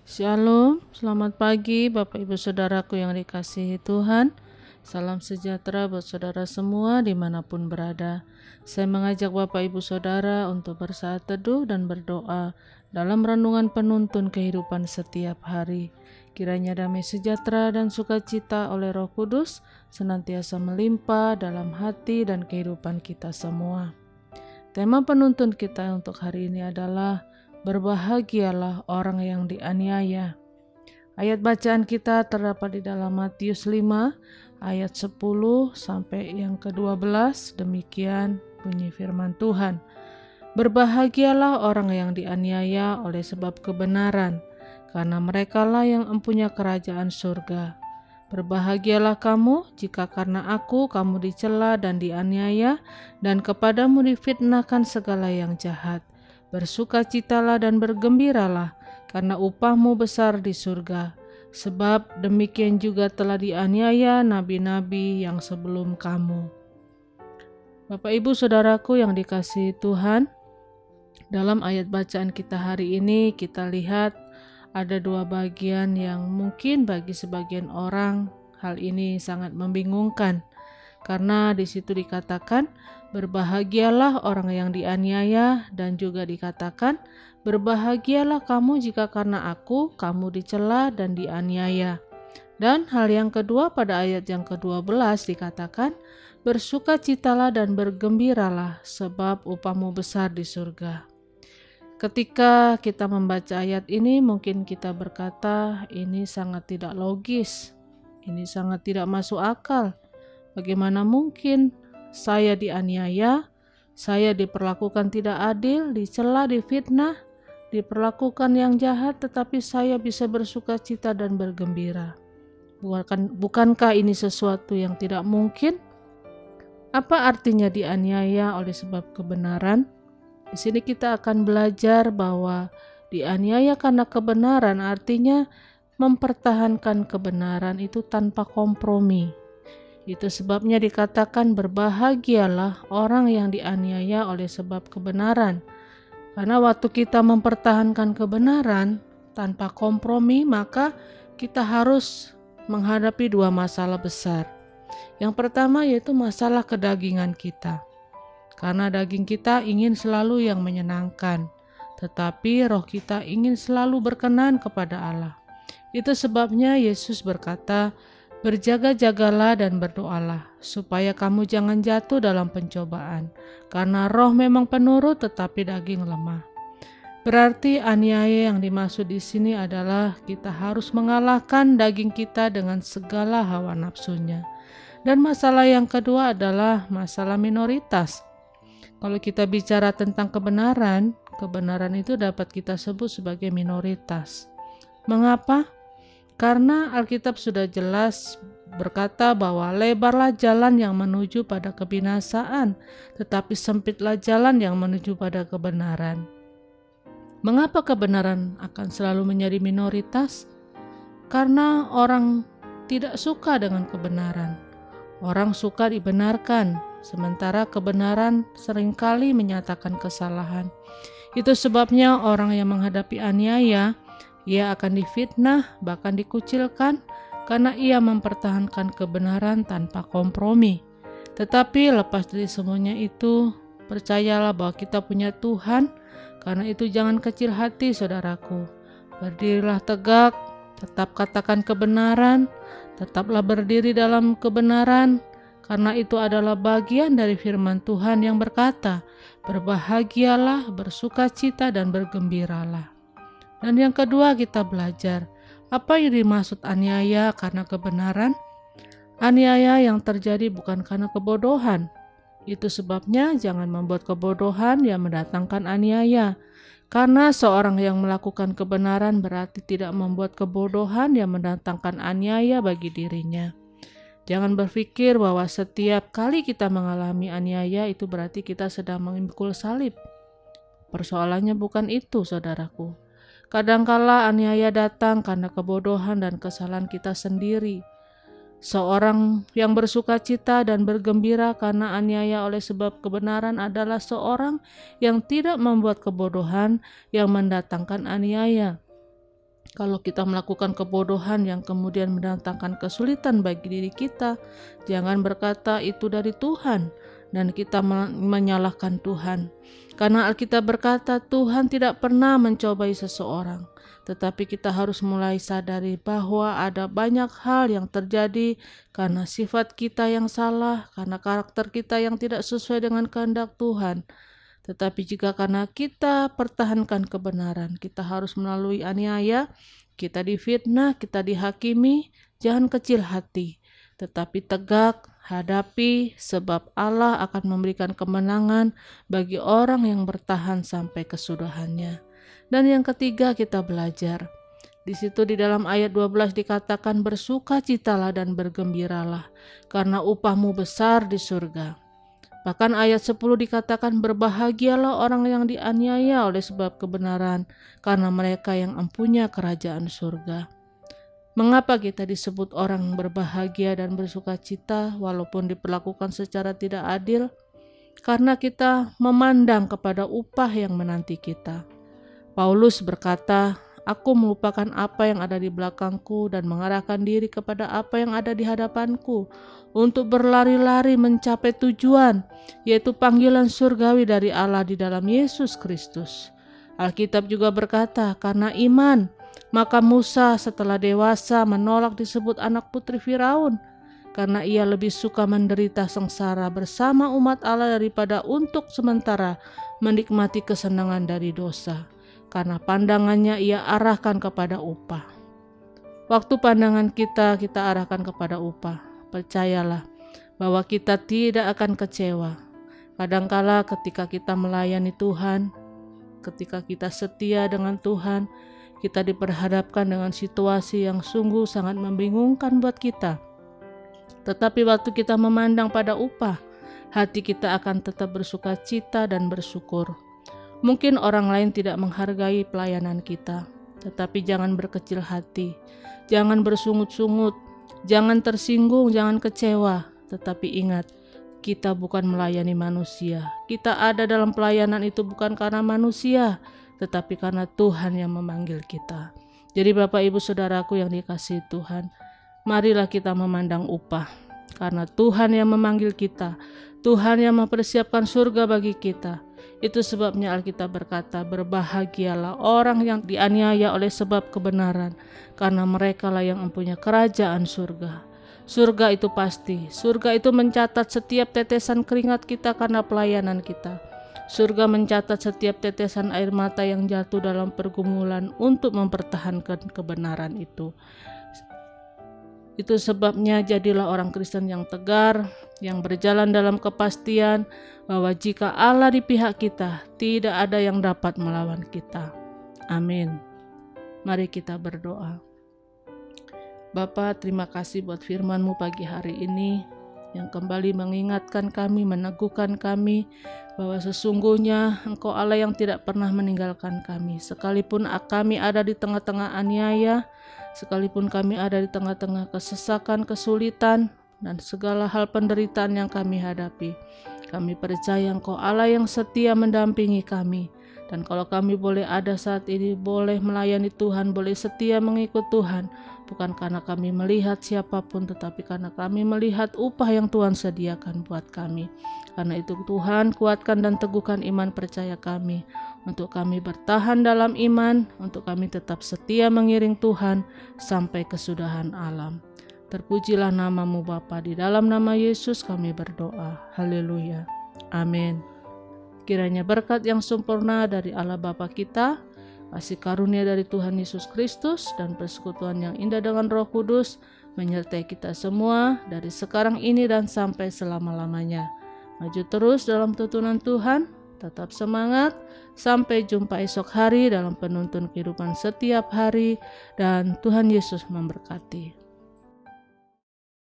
Shalom, selamat pagi Bapak Ibu Saudaraku yang dikasihi Tuhan. Salam sejahtera buat saudara semua dimanapun berada. Saya mengajak Bapak Ibu Saudara untuk bersaat teduh dan berdoa dalam renungan penuntun kehidupan setiap hari. Kiranya damai sejahtera dan sukacita oleh Roh Kudus senantiasa melimpah dalam hati dan kehidupan kita semua. Tema penuntun kita untuk hari ini adalah berbahagialah orang yang dianiaya. Ayat bacaan kita terdapat di dalam Matius 5 ayat 10 sampai yang ke-12. Demikian bunyi firman Tuhan. Berbahagialah orang yang dianiaya oleh sebab kebenaran, karena merekalah yang mempunyai kerajaan surga. Berbahagialah kamu jika karena aku kamu dicela dan dianiaya, dan kepadamu difitnahkan segala yang jahat. Bersukacitalah dan bergembiralah, karena upahmu besar di surga. Sebab demikian juga telah dianiaya nabi-nabi yang sebelum kamu. Bapak Ibu Saudaraku yang dikasihi Tuhan, dalam ayat bacaan kita hari ini kita lihat ada dua bagian yang mungkin bagi sebagian orang hal ini sangat membingungkan. Karena di situ dikatakan berbahagialah orang yang dianiaya, dan juga dikatakan berbahagialah kamu jika karena aku kamu dicela dan dianiaya. Dan hal yang kedua pada ayat yang ke-12 dikatakan bersukacitalah dan bergembiralah sebab upahmu besar di surga. Ketika kita membaca ayat ini mungkin kita berkata ini sangat tidak logis, ini sangat tidak masuk akal. Bagaimana mungkin saya dianiaya, saya diperlakukan tidak adil, dicela, difitnah, diperlakukan yang jahat, tetapi saya bisa bersukacita dan bergembira. Bukankah ini sesuatu yang tidak mungkin? Apa artinya dianiaya oleh sebab kebenaran? Di sini kita akan belajar bahwa dianiaya karena kebenaran artinya mempertahankan kebenaran itu tanpa kompromi. Itu sebabnya dikatakan berbahagialah orang yang dianiaya oleh sebab kebenaran. Karena waktu kita mempertahankan kebenaran tanpa kompromi, maka kita harus menghadapi dua masalah besar. Yang pertama yaitu masalah kedagingan kita. Karena daging kita ingin selalu yang menyenangkan, tetapi roh kita ingin selalu berkenan kepada Allah. Itu sebabnya Yesus berkata, berjaga-jagalah dan berdoalah, supaya kamu jangan jatuh dalam pencobaan, karena roh memang penurut tetapi daging lemah. Berarti aniaya yang dimaksud di sini adalah kita harus mengalahkan daging kita dengan segala hawa nafsunya. Dan masalah yang kedua adalah masalah minoritas. Kalau kita bicara tentang kebenaran, kebenaran itu dapat kita sebut sebagai minoritas. Mengapa? Karena Alkitab sudah jelas berkata bahwa lebarlah jalan yang menuju pada kebinasaan, tetapi sempitlah jalan yang menuju pada kebenaran. Mengapa kebenaran akan selalu menjadi minoritas? Karena orang tidak suka dengan kebenaran. Orang suka dibenarkan, sementara kebenaran seringkali menyatakan kesalahan. Itu sebabnya orang yang menghadapi aniaya, ia akan difitnah, bahkan dikucilkan, karena ia mempertahankan kebenaran tanpa kompromi. Tetapi lepas dari semuanya itu, percayalah bahwa kita punya Tuhan. Karena itu jangan kecil hati saudaraku. Berdirilah tegak, tetap katakan kebenaran, tetaplah berdiri dalam kebenaran. Karena itu adalah bagian dari firman Tuhan yang berkata, berbahagialah, bersukacita dan bergembiralah. Dan yang kedua kita belajar, apa yang dimaksud aniaya karena kebenaran? Aniaya yang terjadi bukan karena kebodohan. Itu sebabnya jangan membuat kebodohan yang mendatangkan aniaya. Karena seorang yang melakukan kebenaran berarti tidak membuat kebodohan yang mendatangkan aniaya bagi dirinya. Jangan berpikir bahwa setiap kali kita mengalami aniaya itu berarti kita sedang memikul salib. Persoalannya bukan itu, saudaraku. Kadangkala aniaya datang karena kebodohan dan kesalahan kita sendiri. Seorang yang bersukacita dan bergembira karena aniaya oleh sebab kebenaran adalah seorang yang tidak membuat kebodohan yang mendatangkan aniaya. Kalau kita melakukan kebodohan yang kemudian mendatangkan kesulitan bagi diri kita, jangan berkata itu dari Tuhan dan kita menyalahkan Tuhan. Karena Alkitab berkata Tuhan tidak pernah mencobai seseorang, tetapi kita harus mulai sadari bahwa ada banyak hal yang terjadi karena sifat kita yang salah, karena karakter kita yang tidak sesuai dengan kehendak Tuhan. Tetapi jika karena kita pertahankan kebenaran, kita harus melalui aniaya, kita difitnah, kita dihakimi, jangan kecil hati, tetapi tegak hadapi, sebab Allah akan memberikan kemenangan bagi orang yang bertahan sampai kesudahannya. Dan yang ketiga, kita belajar. Di situ di dalam ayat 12 dikatakan bersukacitalah dan bergembiralah karena upahmu besar di surga. Bahkan ayat 10 dikatakan berbahagialah orang yang dianiaya oleh sebab kebenaran karena mereka yang empunya kerajaan surga. Mengapa kita disebut orang berbahagia dan bersukacita walaupun diperlakukan secara tidak adil? Karena kita memandang kepada upah yang menanti kita. Paulus berkata, aku melupakan apa yang ada di belakangku dan mengarahkan diri kepada apa yang ada di hadapanku untuk berlari-lari mencapai tujuan, yaitu panggilan surgawi dari Allah di dalam Yesus Kristus. Alkitab juga berkata, karena iman, maka Musa setelah dewasa menolak disebut anak putri Firaun, karena ia lebih suka menderita sengsara bersama umat Allah daripada untuk sementara menikmati kesenangan dari dosa, karena pandangannya ia arahkan kepada upah. Waktu pandangan kita arahkan kepada upah, percayalah bahwa kita tidak akan kecewa. Kadangkala ketika kita melayani Tuhan, ketika kita setia dengan Tuhan, kita diperhadapkan dengan situasi yang sungguh sangat membingungkan buat kita. Tetapi waktu kita memandang pada upah, hati kita akan tetap bersukacita dan bersyukur. Mungkin orang lain tidak menghargai pelayanan kita, tetapi jangan berkecil hati, jangan bersungut-sungut, jangan tersinggung, jangan kecewa. Tetapi ingat, kita bukan melayani manusia. Kita ada dalam pelayanan itu bukan karena manusia, tetapi karena Tuhan yang memanggil kita. Jadi Bapak Ibu Saudaraku yang dikasihi Tuhan, marilah kita memandang upah. Karena Tuhan yang memanggil kita, Tuhan yang mempersiapkan surga bagi kita. Itu sebabnya Alkitab berkata, berbahagialah orang yang dianiaya oleh sebab kebenaran, karena merekalah yang mempunyai kerajaan surga. Surga itu pasti, surga itu mencatat setiap tetesan keringat kita karena pelayanan kita. Surga mencatat setiap tetesan air mata yang jatuh dalam pergumulan untuk mempertahankan kebenaran itu. Itu sebabnya jadilah orang Kristen yang tegar, yang berjalan dalam kepastian bahwa jika Allah di pihak kita, tidak ada yang dapat melawan kita. Amin. Mari kita berdoa. Bapa, terima kasih buat firman-Mu pagi hari ini yang kembali mengingatkan kami, meneguhkan kami bahwa sesungguhnya Engkau Allah yang tidak pernah meninggalkan kami. Sekalipun kami ada di tengah-tengah aniaya, sekalipun kami ada di tengah-tengah kesesakan, kesulitan, dan segala hal penderitaan yang kami hadapi, kami percaya Engkau Allah yang setia mendampingi kami. Dan kalau kami boleh ada saat ini, boleh melayani Tuhan, boleh setia mengikut Tuhan, bukan karena kami melihat siapapun, tetapi karena kami melihat upah yang Tuhan sediakan buat kami. Karena itu Tuhan, kuatkan dan teguhkan iman percaya kami, untuk kami bertahan dalam iman, untuk kami tetap setia mengiring Tuhan sampai kesudahan alam. Terpujilah nama-Mu Bapa, di dalam nama Yesus kami berdoa. Haleluya. Amin. Kiranya berkat yang sempurna dari Allah Bapa kita, kasih karunia dari Tuhan Yesus Kristus, dan persekutuan yang indah dengan Roh Kudus menyertai kita semua dari sekarang ini dan sampai selama-lamanya. Maju terus dalam tuntunan Tuhan, tetap semangat, sampai jumpa esok hari dalam penuntun kehidupan setiap hari, dan Tuhan Yesus memberkati.